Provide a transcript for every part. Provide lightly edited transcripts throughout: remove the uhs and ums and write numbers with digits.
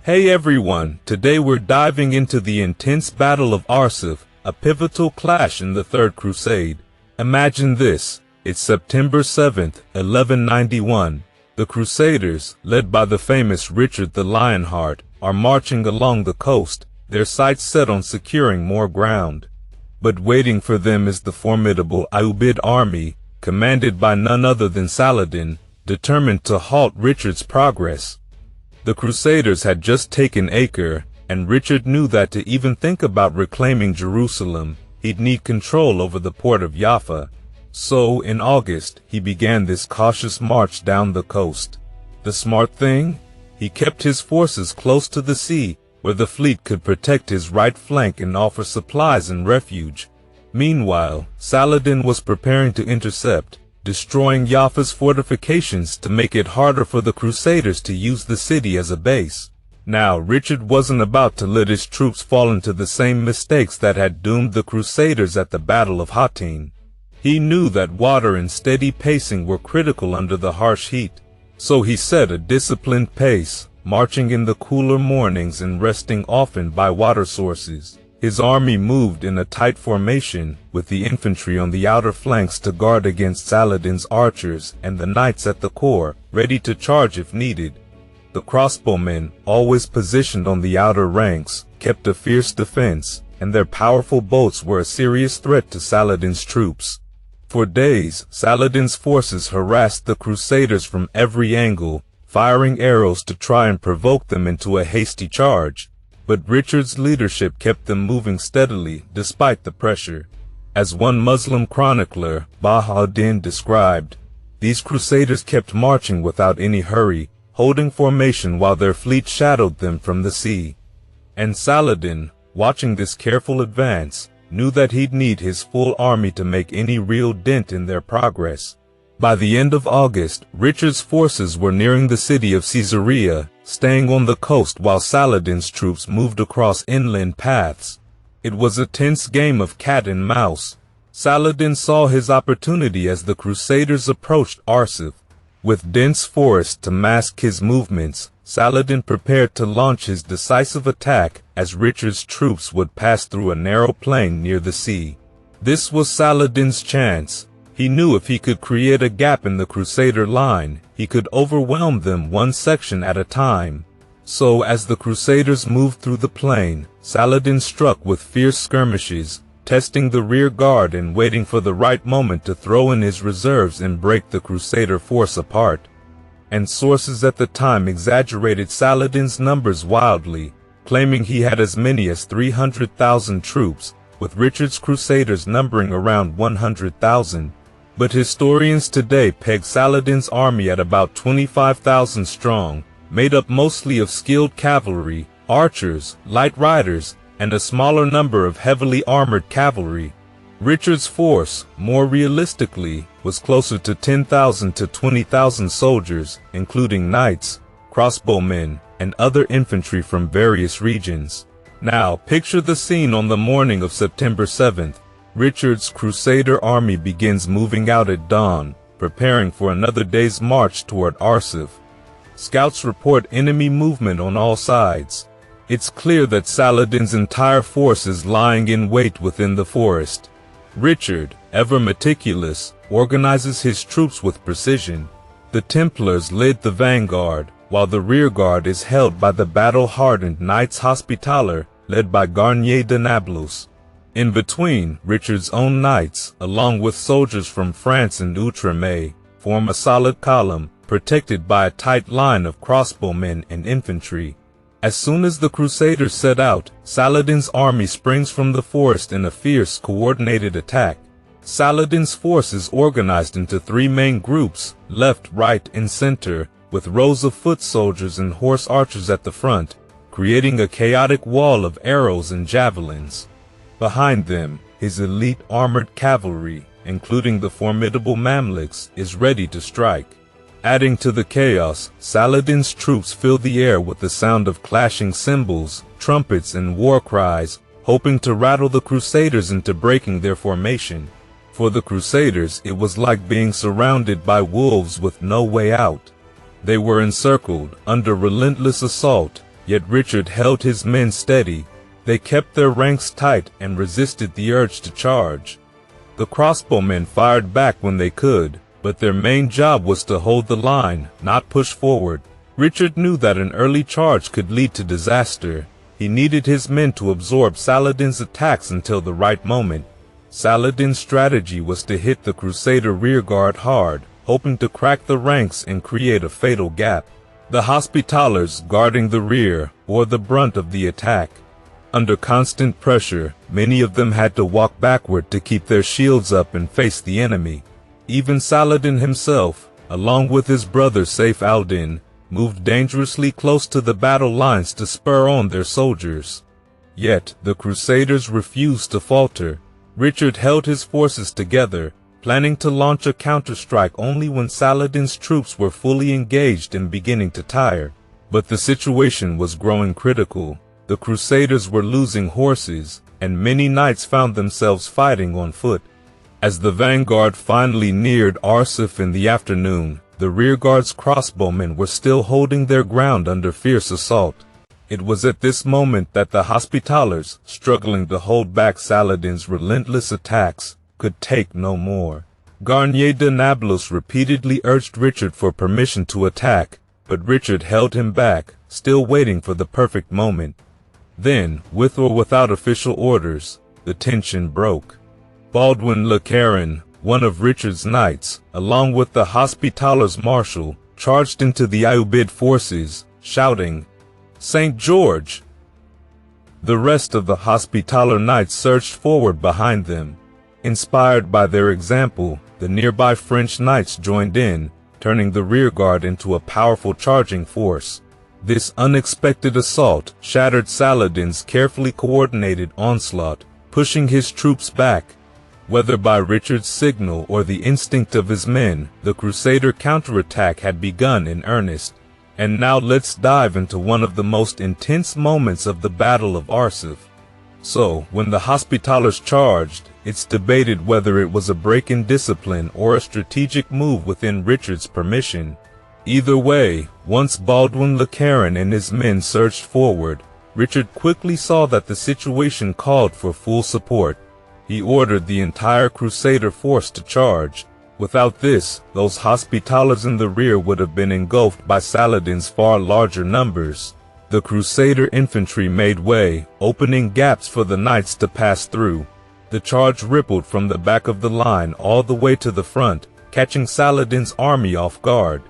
Hey everyone, today we're diving into the intense Battle of Arsuf, a pivotal clash in the Third Crusade. Imagine this, it's September 7th, 1191. The Crusaders, led by the famous Richard the Lionheart, are marching along the coast, their sights set on securing more ground. But waiting for them is the formidable Ayyubid army, commanded by none other than Saladin, determined to halt Richard's progress. The Crusaders had just taken Acre, and Richard knew that to even think about reclaiming Jerusalem, he'd need control over the port of Jaffa. So, in August, he began this cautious march down the coast. The smart thing? He kept his forces close to the sea, where the fleet could protect his right flank and offer supplies and refuge. Meanwhile, Saladin was preparing to intercept, destroying Jaffa's fortifications to make it harder for the Crusaders to use the city as a base. Now, Richard wasn't about to let his troops fall into the same mistakes that had doomed the Crusaders at the Battle of Hattin. He knew that water and steady pacing were critical under the harsh heat, so he set a disciplined pace, marching in the cooler mornings and resting often by water sources. His army moved in a tight formation, with the infantry on the outer flanks to guard against Saladin's archers and the knights at the core, ready to charge if needed. The crossbowmen, always positioned on the outer ranks, kept a fierce defense, and their powerful bolts were a serious threat to Saladin's troops. For days, Saladin's forces harassed the Crusaders from every angle, firing arrows to try and provoke them into a hasty charge. But Richard's leadership kept them moving steadily, despite the pressure. As one Muslim chronicler, Bahauddin, described, these Crusaders kept marching without any hurry, holding formation while their fleet shadowed them from the sea. And Saladin, watching this careful advance, knew that he'd need his full army to make any real dent in their progress. By the end of August, Richard's forces were nearing the city of Caesarea, staying on the coast while Saladin's troops moved across inland paths. It was a tense game of cat and mouse. Saladin saw his opportunity as the Crusaders approached Arsuf. With dense forest to mask his movements, Saladin prepared to launch his decisive attack as Richard's troops would pass through a narrow plain near the sea. This was Saladin's chance. He knew if he could create a gap in the Crusader line, he could overwhelm them one section at a time. So as the Crusaders moved through the plain, Saladin struck with fierce skirmishes, testing the rear guard and waiting for the right moment to throw in his reserves and break the Crusader force apart. And sources at the time exaggerated Saladin's numbers wildly, claiming he had as many as 300,000 troops, with Richard's Crusaders numbering around 100,000. But historians today peg Saladin's army at about 25,000 strong, made up mostly of skilled cavalry, archers, light riders, and a smaller number of heavily armored cavalry. Richard's force, more realistically, was closer to 10,000 to 20,000 soldiers, including knights, crossbowmen, and other infantry from various regions. Now, picture the scene on the morning of September 7th. Richard's Crusader army begins moving out at dawn, preparing for another day's march toward Arsuf. Scouts report enemy movement on all sides. It's clear that Saladin's entire force is lying in wait within the forest. Richard, ever meticulous, organizes his troops with precision. The Templars lead the vanguard, while the rearguard is held by the battle-hardened Knights Hospitaller, led by Garnier de Nablus. In between, Richard's own knights, along with soldiers from France and Outremer, form a solid column, protected by a tight line of crossbowmen and infantry. As soon as the Crusaders set out, Saladin's army springs from the forest in a fierce, coordinated attack. Saladin's force is organized into three main groups, left, right, and center, with rows of foot soldiers and horse archers at the front, creating a chaotic wall of arrows and javelins. Behind them, his elite armored cavalry, including the formidable Mamluks, is ready to strike. Adding to the chaos, Saladin's troops fill the air with the sound of clashing cymbals, trumpets, and war cries, hoping to rattle the Crusaders into breaking their formation. For the Crusaders, it was like being surrounded by wolves with no way out. They were encircled, under relentless assault, Yet Richard held his men steady. They kept their ranks tight and resisted the urge to charge. The crossbowmen fired back when they could, but their main job was to hold the line, not push forward. Richard knew that an early charge could lead to disaster. He needed his men to absorb Saladin's attacks until the right moment. Saladin's strategy was to hit the Crusader rearguard hard, hoping to crack the ranks and create a fatal gap. The Hospitallers, guarding the rear, bore the brunt of the attack. Under constant pressure, many of them had to walk backward to keep their shields up and face the enemy. Even Saladin himself, along with his brother Saif al-Din, moved dangerously close to the battle lines to spur on their soldiers. Yet, the Crusaders refused to falter. Richard held his forces together, planning to launch a counterstrike only when Saladin's troops were fully engaged and beginning to tire. But the situation was growing critical. The Crusaders were losing horses, and many knights found themselves fighting on foot. As the vanguard finally neared Arsuf in the afternoon, the rearguard's crossbowmen were still holding their ground under fierce assault. It was at this moment that the Hospitallers, struggling to hold back Saladin's relentless attacks, could take no more. Garnier de Nablus repeatedly urged Richard for permission to attack, but Richard held him back, still waiting for the perfect moment. Then, with or without official orders, the tension broke. Baldwin le Caron, one of Richard's knights, along with the Hospitallers' marshal, charged into the Ayyubid forces, shouting, "St. George!" The rest of the Hospitaller knights surged forward behind them. Inspired by their example, the nearby French knights joined in, turning the rearguard into a powerful charging force. This unexpected assault shattered Saladin's carefully coordinated onslaught, pushing his troops back. Whether by Richard's signal or the instinct of his men, the Crusader counterattack had begun in earnest. And now let's dive into one of the most intense moments of the Battle of Arsuf. So, when the Hospitallers charged, it's debated whether it was a break in discipline or a strategic move within Richard's permission. Either way, once Baldwin le Caron and his men surged forward, Richard quickly saw that the situation called for full support. He ordered the entire Crusader force to charge. Without this, those Hospitallers in the rear would have been engulfed by Saladin's far larger numbers. The Crusader infantry made way, opening gaps for the knights to pass through. The charge rippled from the back of the line all the way to the front, catching Saladin's army off guard.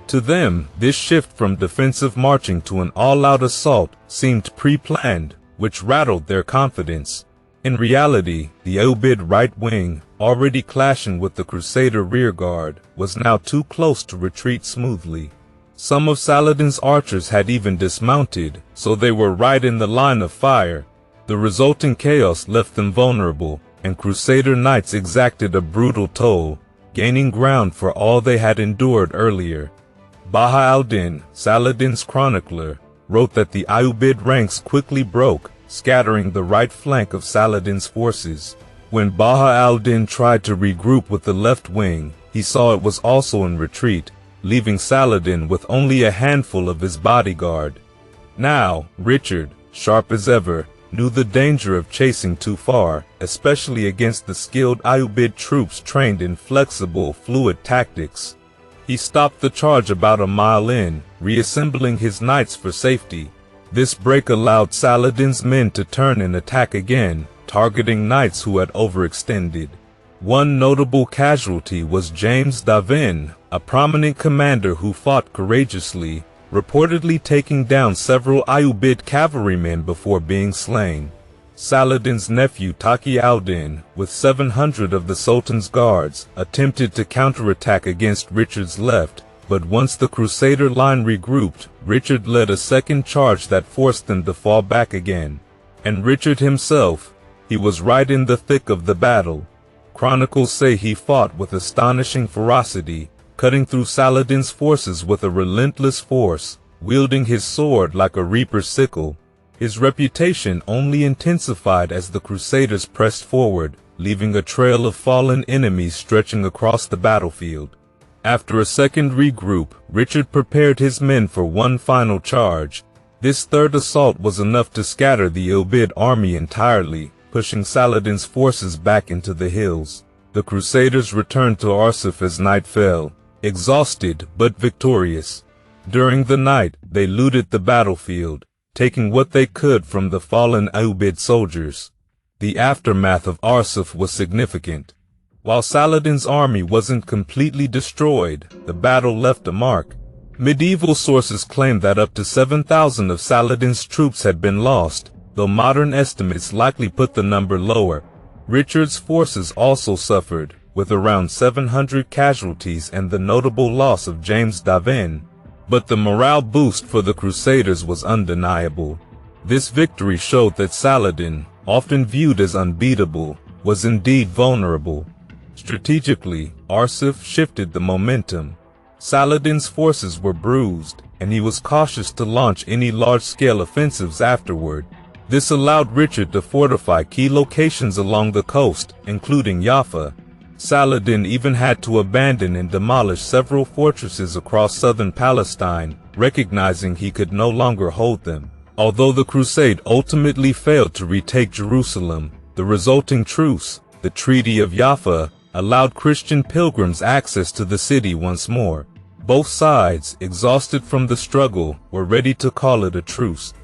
To them, this shift from defensive marching to an all-out assault seemed pre-planned, which rattled their confidence. In reality, the Ayyubid right wing, already clashing with the Crusader rearguard, was now too close to retreat smoothly. Some of Saladin's archers had even dismounted, so they were right in the line of fire. The resulting chaos left them vulnerable, and Crusader knights exacted a brutal toll, gaining ground for all they had endured earlier. Baha al-Din, Saladin's chronicler, wrote that the Ayyubid ranks quickly broke, scattering the right flank of Saladin's forces. When Baha al-Din tried to regroup with the left wing, he saw it was also in retreat, leaving Saladin with only a handful of his bodyguard. Now, Richard, sharp as ever, knew the danger of chasing too far, especially against the skilled Ayyubid troops trained in flexible, fluid tactics. He stopped the charge about a mile in, reassembling his knights for safety. This break allowed Saladin's men to turn and attack again, targeting knights who had overextended. One notable casualty was James d'Avesnes, a prominent commander who fought courageously, reportedly taking down several Ayyubid cavalrymen before being slain. Saladin's nephew Taqi al-Din, with 700 of the Sultan's guards, attempted to counterattack against Richard's left, but once the Crusader line regrouped, Richard led a second charge that forced them to fall back again. And Richard himself, he was right in the thick of the battle. Chronicles say he fought with astonishing ferocity, cutting through Saladin's forces with a relentless force, wielding his sword like a reaper's sickle. His reputation only intensified as the Crusaders pressed forward, leaving a trail of fallen enemies stretching across the battlefield. After a second regroup, Richard prepared his men for one final charge. This third assault was enough to scatter the Ubaid army entirely, pushing Saladin's forces back into the hills. The Crusaders returned to Arsuf as night fell, exhausted but victorious. During the night, they looted the battlefield, taking what they could from the fallen Ubaid soldiers. The aftermath of Arsuf was significant. While Saladin's army wasn't completely destroyed, the battle left a mark. Medieval sources claim that up to 7,000 of Saladin's troops had been lost, though modern estimates likely put the number lower. Richard's forces also suffered, with around 700 casualties and the notable loss of James d'Avennes. But the morale boost for the Crusaders was undeniable. This victory showed that Saladin, often viewed as unbeatable, was indeed vulnerable. Strategically, Arsuf shifted the momentum. Saladin's forces were bruised, and he was cautious to launch any large-scale offensives afterward. This allowed Richard to fortify key locations along the coast, including Jaffa. Saladin even had to abandon and demolish several fortresses across southern Palestine, recognizing he could no longer hold them. Although the crusade ultimately failed to retake Jerusalem, the resulting truce, the Treaty of Jaffa, allowed Christian pilgrims access to the city once more. Both sides, exhausted from the struggle, were ready to call it a truce.